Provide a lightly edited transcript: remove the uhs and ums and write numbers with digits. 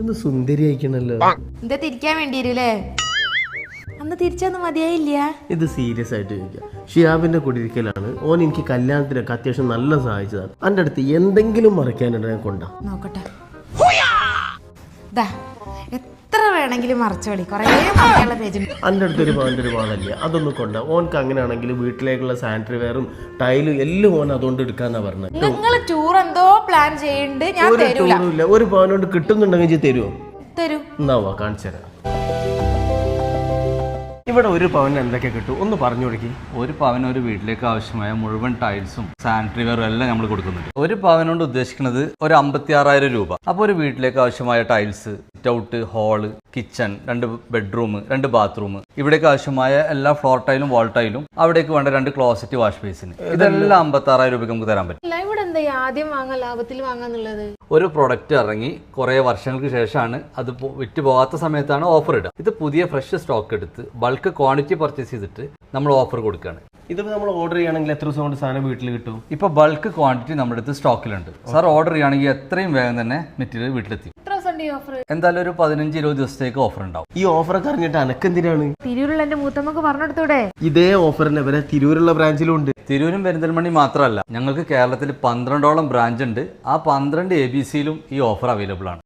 ഒന്ന് സുന്ദരി അയക്കണല്ലോ. എന്താ തിരിക്കാൻ വേണ്ടി വരൂലേ? അന്ന് തിരിച്ചൊന്നും മതിയായില്ല. ഇത് സീരിയസ് ആയിട്ട് ചോദിക്കാം. ഷിയാബിന്റെ കുടിയിരിക്കലാണ്. ഓൻ എനിക്ക് കല്യാണത്തിനൊക്കെ അത്യാവശ്യം നല്ല സഹായിച്ചതാണ്. എൻ്റെ അടുത്ത് എന്തെങ്കിലും മറക്കാനുണ്ടെങ്കിൽ കൊണ്ടാ നോക്കട്ടെ. എത്ര വേണമെങ്കിലും മറച്ചോളി, കുറേ മറക്കാനുള്ള പേജ്. എൻ്റെ അടുത്തൊരു പവൻ്റെ ഒരു പാടല്ലേ, അതൊന്നും കൊണ്ട. ഓനക്ക് അങ്ങനെയാണെങ്കിൽ വീട്ടിലേക്കുള്ള സാനിറ്ററി വെയറും ടൈലും എല്ലാം ഓൻ അതുകൊണ്ട് എടുക്കാന്നാ പറഞ്ഞത്. നിങ്ങൾ ടൂർ എന്തോ പ്ലാൻ ചെയ്യുന്നുണ്ട്, ഞാൻ തരൂല. ഒരു പവനോണ്ട് കിട്ടുന്നുണ്ടെങ്കിൽ തരുമോ? തരൂ. എന്നാവാ കാണിച്ചു തരാം. ഇവിടെ ഒരു പവന് എന്തൊക്കെ കിട്ടും ഒന്ന് പറഞ്ഞു കൊടുക്കി. ഒരു പവന് ഒരു വീട്ടിലേക്ക് ആവശ്യമായ മുഴുവൻ ടൈൽസും സാനിറ്ററി വെയറും എല്ലാം നമ്മൾ കൊടുക്കുന്നുണ്ട്. ഒരു പവനോണ്ട് ഉദ്ദേശിക്കുന്നത് ഒരു 56,000 രൂപ. അപ്പോൾ ഒരു വീട്ടിലേക്ക് ആവശ്യമായ tiles, sitout, hall, kitchen, 2 bedroom, 2 bathroom, ഇവിടേക്ക് ആവശ്യമായ എല്ലാ ഫ്ലോർ ടൈലും വാൾ ടൈലും, അവിടേക്ക് വേണ്ട 2 ക്ലോസറ്റ്, വാഷ് ബേസിന്, ഇതെല്ലാം 56,000 രൂപയ്ക്ക് നമുക്ക് തരാൻ പറ്റും. ഇവിടെ എന്താ ആദ്യം വാങ്ങാൻ ലാഭത്തിൽ വാങ്ങാന്നുള്ളത്? ഒരു പ്രൊഡക്റ്റ് ഇറങ്ങി കുറേ വർഷങ്ങൾക്ക് ശേഷമാണ് അത് വിറ്റ് പോകാത്ത സമയത്താണ് ഓഫർ ഇടുക. ഇത് പുതിയ ഫ്രഷ് സ്റ്റോക്ക് എടുത്ത് ബൾക്ക് ക്വാണ്ടിറ്റി പർച്ചേസ് ചെയ്തിട്ട് നമ്മൾ ഓഫർ കൊടുക്കുകയാണ്. ഇതിപ്പോൾ നമ്മൾ ഓർഡർ ചെയ്യുകയാണെങ്കിൽ എത്ര ദിവസം കൊണ്ട് സാധനം വീട്ടിൽ കിട്ടും? ഇപ്പോൾ ബൾക്ക് ക്വാണ്ടിറ്റി നമ്മുടെ അടുത്ത് സ്റ്റോക്കിലുണ്ട്. സാർ ഓർഡർ ചെയ്യുകയാണെങ്കിൽ എത്രയും വേഗം തന്നെ മെറ്റീരിയൽ വീട്ടിലെത്തി. എന്തായാലും ഒരു 15-20 ദിവസത്തേക്ക് ഓഫർ ഉണ്ടാവും. ഈ ഓഫറൊക്കെ അറിഞ്ഞിട്ട് അനക്കെന്തിനാണ്? തിരൂരുള്ള എന്റെ മൂത്തമ്മക്ക് പറഞ്ഞെടുത്തൂടെ? ഇതേ ഓഫറിനെ വരെ തിരൂരുള്ള ബ്രാഞ്ചിലും ഉണ്ട്. തിരൂരും പെരിന്തൽമണ്ണി മാത്രമല്ല, ഞങ്ങൾക്ക് കേരളത്തിൽ 12ഓളം ബ്രാഞ്ച് ഉണ്ട്. ആ 12 ABCയിലും ഈ ഓഫർ അവൈലബിൾ ആണ്.